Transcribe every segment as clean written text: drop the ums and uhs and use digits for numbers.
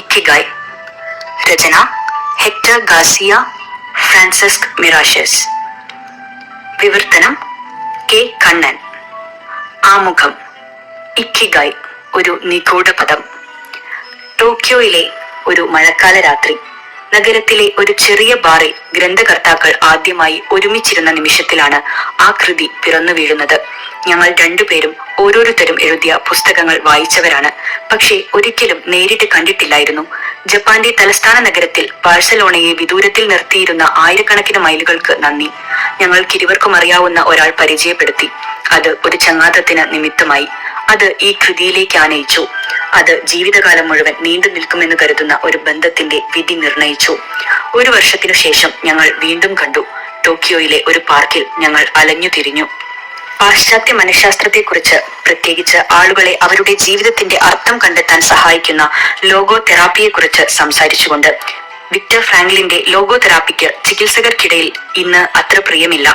Ikigai. രചന hectare Garcia ഫ്രാൻസിസ്ക് മിറാഷസ്. വിവർത്തനം K Kannan. ആമുഖം. Ikigai ഒരു നിഗൂഢ പദം. ടോക്കിയോയിലെ ഒരു മഴക്കാല രാത്രി നഗരത്തിലെ ഒരു ചെറിയ ബാറിൽ ഗ്രന്ഥകർത്താക്കൾ ആദ്യമായി ഒരുമിച്ചിരുന്ന നിമിഷത്തിലാണ് ആ കൃതി പിറന്നു വീഴുന്നത്. ഞങ്ങൾ രണ്ടുപേരും ഓരോരുത്തരും എഴുതിയ പുസ്തകങ്ങൾ വായിച്ചവരാണ്, പക്ഷേ ഒരിക്കലും നേരിട്ട് കണ്ടിട്ടില്ലായിരുന്നു. ജപ്പാന്റെ തലസ്ഥാന നഗരത്തിൽ ബാഴ്സലോണയെ വിദൂരത്തിൽ നിർത്തിയിരുന്ന ആയിരക്കണക്കിന് മൈലുകൾക്ക് നന്ദി. ഞങ്ങൾക്കിരുവർക്കും അറിയാവുന്ന ഒരാൾ പരിചയപ്പെടുത്തി. അത് ഒരു ചങ്ങാത്തത്തിന് നിമിത്തമായി. അത് ഈ കൃതിയിലേക്ക് ആനയിച്ചു. അത് ജീവിതകാലം മുഴുവൻ നീണ്ടു നിൽക്കുമെന്ന് കരുതുന്ന ഒരു ബന്ധത്തിന്റെ വിധി നിർണയിച്ചു. ഒരു വർഷത്തിനു ശേഷം ഞങ്ങൾ വീണ്ടും കണ്ടു. ടോക്കിയോയിലെ ഒരു പാർക്കിൽ ഞങ്ങൾ അലഞ്ഞു തിരിഞ്ഞു. പാശ്ചാത്യ മനഃശാസ്ത്രത്തെക്കുറിച്ച്, പ്രത്യേകിച്ച് ആളുകളെ അവരുടെ ജീവിതത്തിന്റെ അർത്ഥം കണ്ടെത്താൻ സഹായിക്കുന്ന ലോഗോ തെറാപ്പിയെക്കുറിച്ച് സംസാരിച്ചുകൊണ്ട്. വിക്ടർ ഫ്രാങ്ക്ലിന്റെ ലോഗോ തെറാപ്പിക്ക് ചികിത്സകർക്കിടയിൽ ഇന്ന് അത്ര പ്രിയമില്ല.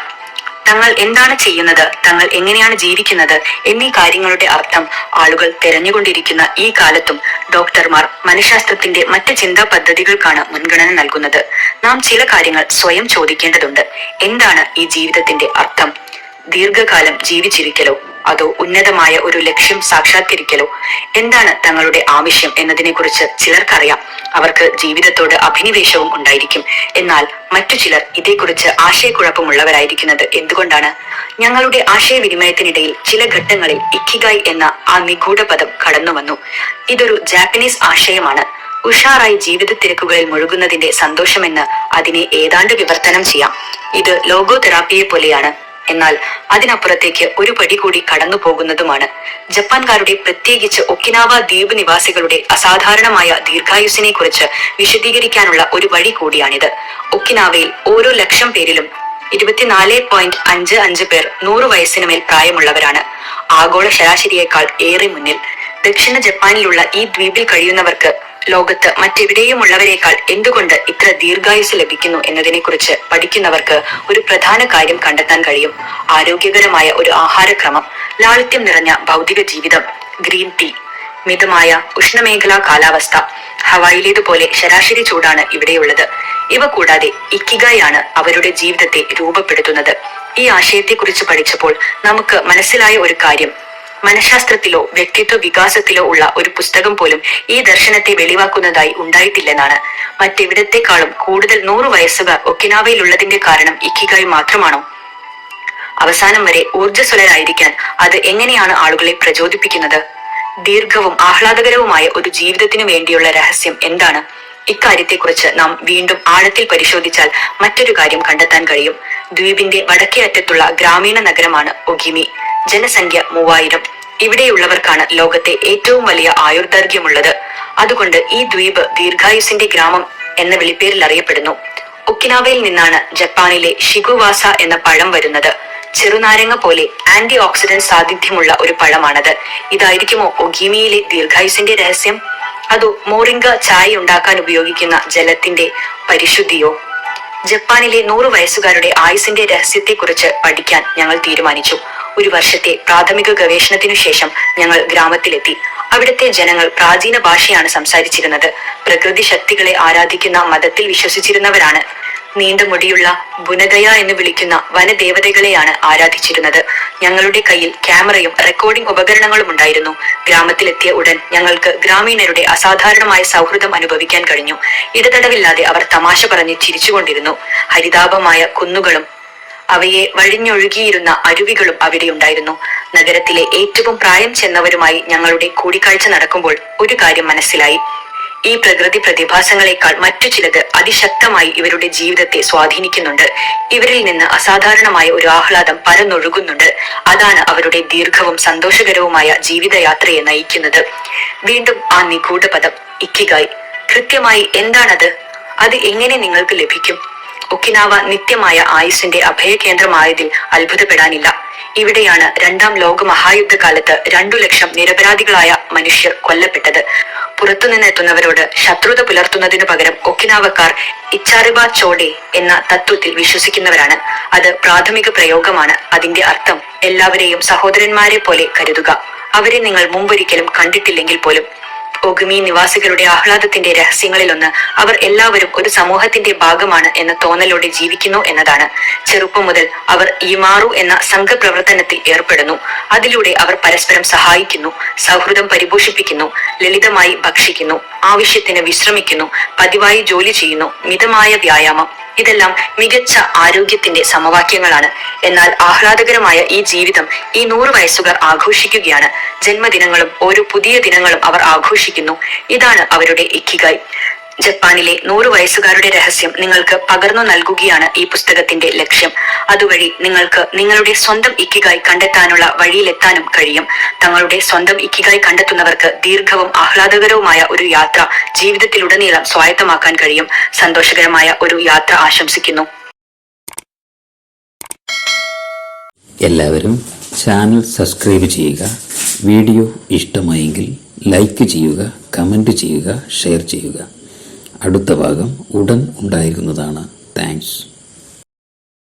തങ്ങൾ എന്താണ് ചെയ്യുന്നത്, തങ്ങൾ എങ്ങനെയാണ് ജീവിക്കുന്നത് എന്നീ കാര്യങ്ങളുടെ അർത്ഥം ആളുകൾ തെരഞ്ഞുകൊണ്ടിരിക്കുന്ന ഈ കാലത്തും ഡോക്ടർമാർ മനഃശാസ്ത്രത്തിന്റെ മറ്റ് ചിന്താ പദ്ധതികൾക്കാണ് മുൻഗണന നൽകുന്നത്. നാം ചില കാര്യങ്ങൾ സ്വയം ചോദിക്കേണ്ടതുണ്ട്. എന്താണ് ഈ ജീവിതത്തിന്റെ അർത്ഥം? ദീർഘകാലം ജീവിച്ചിരിക്കലോ അതോ ഉന്നതമായ ഒരു ലക്ഷ്യം സാക്ഷാത്കരിക്കലോ? എന്താണ് തങ്ങളുടെ ആവശ്യം എന്നതിനെ കുറിച്ച് ചിലർക്കറിയാം. അവർക്ക് ജീവിതത്തോട് അഭിനിവേശവും ഉണ്ടായിരിക്കും. എന്നാൽ മറ്റു ചിലർ ഇതേക്കുറിച്ച് ആശയക്കുഴപ്പമുള്ളവരായിരിക്കുന്നത് എന്തുകൊണ്ടാണ്? ഞങ്ങളുടെ ആശയവിനിമയത്തിനിടയിൽ ചില ഘട്ടങ്ങളിൽ ഇക്കിഗായ് എന്ന ആ നിഗൂഢ പദം കടന്നു വന്നു. ഇതൊരു ജാപ്പനീസ് ആശയമാണ്. ഉഷാറായി ജീവിത തിരക്കുകളിൽ മുഴുകുന്നതിന്റെ സന്തോഷമെന്ന് അതിനെ ഏതാണ്ട് വിവർത്തനം ചെയ്യാം. ഇത് ലോഗോ തെറാപ്പിയെ പോലെയാണ്, എന്നാൽ അതിനപ്പുറത്തേക്ക് ഒരു പടി കൂടി കടന്നു പോകുന്നതുമാണ്. ജപ്പാൻകാരുടെ, പ്രത്യേകിച്ച് ഒക്കിനാവ ദ്വീപ് നിവാസികളുടെ അസാധാരണമായ ദീർഘായുസിനെ കുറിച്ച് വിശദീകരിക്കാനുള്ള ഒരു വഴി കൂടിയാണിത്. ഒക്കിനാവയിൽ ഓരോ 1,00,000 പേരിലും 24.55 പേർ 100 വയസ്സിന് മേൽ പ്രായമുള്ളവരാണ്. ആഗോള ശരാശരിയേക്കാൾ ഏറെ മുന്നിൽ. ദക്ഷിണ ജപ്പാനിലുള്ള ഈ ദ്വീപിൽ കഴിയുന്നവർക്ക് ലോകത്ത് മറ്റെവിടെയുമുള്ളവരെക്കാൾ എന്തുകൊണ്ട് ഇത്ര ദീർഘായുസ് ലഭിക്കുന്നു എന്നതിനെക്കുറിച്ച് പഠിക്കുന്നവർക്ക് ഒരു പ്രധാന കാര്യം കണ്ടെത്താൻ കഴിയും. ആരോഗ്യകരമായ ഒരു ആഹാരക്രമം, ലാളിത്യം നിറഞ്ഞ ഭൗതിക ജീവിതം, ഗ്രീൻ ടീ, മിതമായ ഉഷ്ണമേഖലാ കാലാവസ്ഥ. ഹവായിലേതുപോലെ ശരാശരി ചൂടാണ് ഇവിടെയുള്ളത്. ഇവ കൂടാതെ ഇക്കിഗായ് ആണ് അവരുടെ ജീവിതത്തെ രൂപപ്പെടുത്തുന്നത്. ഈ ആശയത്തെക്കുറിച്ച് പഠിച്ചപ്പോൾ നമുക്ക് മനസ്സിലായ ഒരു കാര്യം, മനഃശാസ്ത്രത്തിലോ വ്യക്തിത്വ വികാസത്തിലോ ഉള്ള ഒരു പുസ്തകം പോലും ഈ ദർശനത്തെ വെളിവാക്കുന്നതായി ഉണ്ടായിട്ടില്ലെന്നാണ്. മറ്റെവിടത്തെക്കാളും കൂടുതൽ 100 വയസ്സുകാർ ഒക്കിനാവയിലുള്ളതിന്റെ കാരണം ഇക്കിഗായ് മാത്രമാണോ? അവസാനം വരെ ഊർജ്ജസ്വലരായിരിക്കാൻ അത് എങ്ങനെയാണ് ആളുകളെ പ്രചോദിപ്പിക്കുന്നത്? ദീർഘവും ആഹ്ലാദകരവുമായ ഒരു ജീവിതത്തിനു വേണ്ടിയുള്ള രഹസ്യം എന്താണ്? ഇക്കാര്യത്തെക്കുറിച്ച് നാം വീണ്ടും ആഴത്തിൽ പരിശോധിച്ചാൽ മറ്റൊരു കാര്യം കണ്ടെത്താൻ കഴിയും. ദ്വീപിന്റെ വടക്കേ അറ്റത്തുള്ള ഗ്രാമീണ നഗരമാണ് ഒഗിമി. ജനസംഖ്യ 3000. ഇവിടെയുള്ളവർക്കാണ് ലോകത്തെ ഏറ്റവും വലിയ ആയുർദൈർഘ്യമുള്ളത്. അതുകൊണ്ട് ഈ ദ്വീപ് ദീർഘായുസിന്റെ ഗ്രാമം എന്ന വിളിപ്പേരിൽ അറിയപ്പെടുന്നു. ഒക്കിനാവയിൽ നിന്നാണ് ജപ്പാനിലെ ഷിഗുവാസ എന്ന പഴം വരുന്നത്. ചെറുനാരങ്ങ പോലെ ആന്റി ഓക്സിഡന്റ് സാന്നിധ്യമുള്ള ഒരു പഴമാണത്. ഇതായിരിക്കുമോ ഒഗിമിയിലെ ദീർഘായുസിന്റെ രഹസ്യം? അതോ മോറിംഗ ചായ ഉണ്ടാക്കാൻ ഉപയോഗിക്കുന്ന ജലത്തിന്റെ പരിശുദ്ധിയോ? ജപ്പാനിലെ 100 വയസ്സുകാരുടെ ആയുസിന്റെ രഹസ്യത്തെക്കുറിച്ച് പഠിക്കാൻ ഞങ്ങൾ തീരുമാനിച്ചു. ഒരു വർഷത്തെ പ്രാഥമിക ഗവേഷണത്തിനു ശേഷം ഞങ്ങൾ ഗ്രാമത്തിലെത്തി. അവിടുത്തെ ജനങ്ങൾ പ്രാചീന ഭാഷയാണ് സംസാരിച്ചിരുന്നത്. പ്രകൃതി ശക്തികളെ ആരാധിക്കുന്ന മതത്തിൽ വിശ്വസിച്ചിരുന്നവരാണ്. നീണ്ട മുടിയുള്ള ബുനഗയ എന്ന് വിളിക്കുന്ന വനദേവതകളെയാണ് ആരാധിച്ചിരുന്നത്. ഞങ്ങളുടെ കയ്യിൽ ക്യാമറയും റെക്കോർഡിംഗ് ഉപകരണങ്ങളും ഉണ്ടായിരുന്നു. ഗ്രാമത്തിലെത്തിയ ഉടൻ ഞങ്ങൾക്ക് ഗ്രാമീണരുടെ അസാധാരണമായ സൗഹൃദം അനുഭവിക്കാൻ കഴിഞ്ഞു. ഇടതടവില്ലാതെ അവർ തമാശ പറഞ്ഞ് ചിരിച്ചുകൊണ്ടിരുന്നു. ഹരിതാപമായ കുന്നുകളും അവയെ വഴിഞ്ഞൊഴുകിയിരുന്ന അരുവികളും അവിടെ ഉണ്ടായിരുന്നു. നഗരത്തിലെ ഏറ്റവും പ്രായം ചെന്നവരുമായി ഞങ്ങളുടെ കൂടിക്കാഴ്ച നടക്കുമ്പോൾ ഒരു കാര്യം മനസ്സിലായി. ഈ പ്രകൃതി പ്രതിഭാസങ്ങളെക്കാൾ മറ്റു ചിലത് അതിശക്തമായി ഇവരുടെ ജീവിതത്തെ സ്വാധീനിക്കുന്നുണ്ട്. ഇവരിൽ നിന്ന് അസാധാരണമായ ഒരു ആഹ്ലാദം പരന്നൊഴുകുന്നുണ്ട്. അതാണ് അവരുടെ ദീർഘവും സന്തോഷകരവുമായ ജീവിതയാത്രയെ നയിക്കുന്നത്. വീണ്ടും ആ നിഗൂഢ പദം ഇക്കിഗായ്. കൃത്യമായി എന്താണത്? അത് എങ്ങനെ നിങ്ങൾക്ക് ലഭിക്കും? ഒക്കിനാവ നിത്യമായ ആയുസിന്റെ അഭയകേന്ദ്രമായതിൽ അത്ഭുതപ്പെടാനില്ല. ഇവിടെയാണ് 2ാം ലോക മഹായുദ്ധകാലത്ത് 2 ലക്ഷം നിരപരാധികളായ മനുഷ്യർ കൊല്ലപ്പെട്ടത്. പുറത്തുനിന്നെത്തുന്നവരോട് ശത്രുത പുലർത്തുന്നതിനു പകരം ഒക്കിനാവക്കാർ ഇച്ചാറിബ ചോഡെ എന്ന തത്വത്തിൽ വിശ്വസിക്കുന്നവരാണ്. അത് പ്രാഥമിക പ്രയോഗമാണ്. അതിന്റെ അർത്ഥം എല്ലാവരെയും സഹോദരന്മാരെ പോലെ കരുതുക, അവരെ നിങ്ങൾ മുമ്പൊരിക്കലും കണ്ടിട്ടില്ലെങ്കിൽ പോലും. ഒഗുമി നിവാസികളുടെ ആഹ്ലാദത്തിന്റെ രഹസ്യങ്ങളിലൊന്ന് അവർ എല്ലാവരും ഒരു സമൂഹത്തിന്റെ ഭാഗമാണ് എന്ന തോന്നലോടെ ജീവിക്കുന്നു എന്നതാണ്. ചെറുപ്പം മുതൽ അവർ ഇമാറു എന്ന സംഘപ്രവർത്തനത്തിൽ ഏർപ്പെടുന്നു. അതിലൂടെ അവർ പരസ്പരം സഹായിക്കുന്നു, സൗഹൃദം പരിപോഷിപ്പിക്കുന്നു, ലളിതമായി ഭക്ഷിക്കുന്നു, ആവശ്യത്തിന് വിശ്രമിക്കുന്നു, പതിവായി ജോലി ചെയ്യുന്നു, മിതമായ വ്യായാമം. ഇതെല്ലാം മികച്ച ആരോഗ്യത്തിന്റെ സമവാക്യങ്ങളാണ്. എന്നാൽ ആഹ്ലാദകരമായ ഈ ജീവിതം ഈ 100 വയസ്സുകാർ ആഘോഷിക്കുകയാണ്. ജന്മദിനങ്ങളും ഓരോ പുതിയ ദിനങ്ങളും അവർ ആഘോഷിക്കുന്നു. ഇതാണ് അവരുടെ ഇക്കിഗായ്. ജപ്പാനിലെ 100 വയസ്സുകാരുടെ രഹസ്യം നിങ്ങൾക്ക് പകർന്നു നൽകുകയാണ് ഈ പുസ്തകത്തിന്റെ ലക്ഷ്യം. അതുവഴി നിങ്ങൾക്ക് നിങ്ങളുടെ സ്വന്തം ഇക്കിഗായ് കണ്ടെത്താനുള്ള വഴിയിലെത്താനും കഴിയും. തങ്ങളുടെ സ്വന്തം ഇക്കിഗായ് കണ്ടെത്തുന്നവർക്ക് ദീർഘവും ആഹ്ലാദകരവുമായ ഒരു യാത്ര ജീവിതത്തിലുടനീളം സ്വായത്തമാക്കാൻ കഴിയും. സന്തോഷകരമായ ഒരു യാത്ര ആശംസിക്കുന്നു. എല്ലാവരും ചാനൽ സബ്സ്ക്രൈബ് ചെയ്യുക. വീഡിയോ ഇഷ്ടമായെങ്കിൽ ലൈക്ക് ചെയ്യുക, കമൻറ്റ് ചെയ്യുക, ഷെയർ ചെയ്യുക. അടുത്ത ഭാഗം ഉടൻ ഉണ്ടായിരിക്കുന്നതാണ്. താങ്ക്സ്.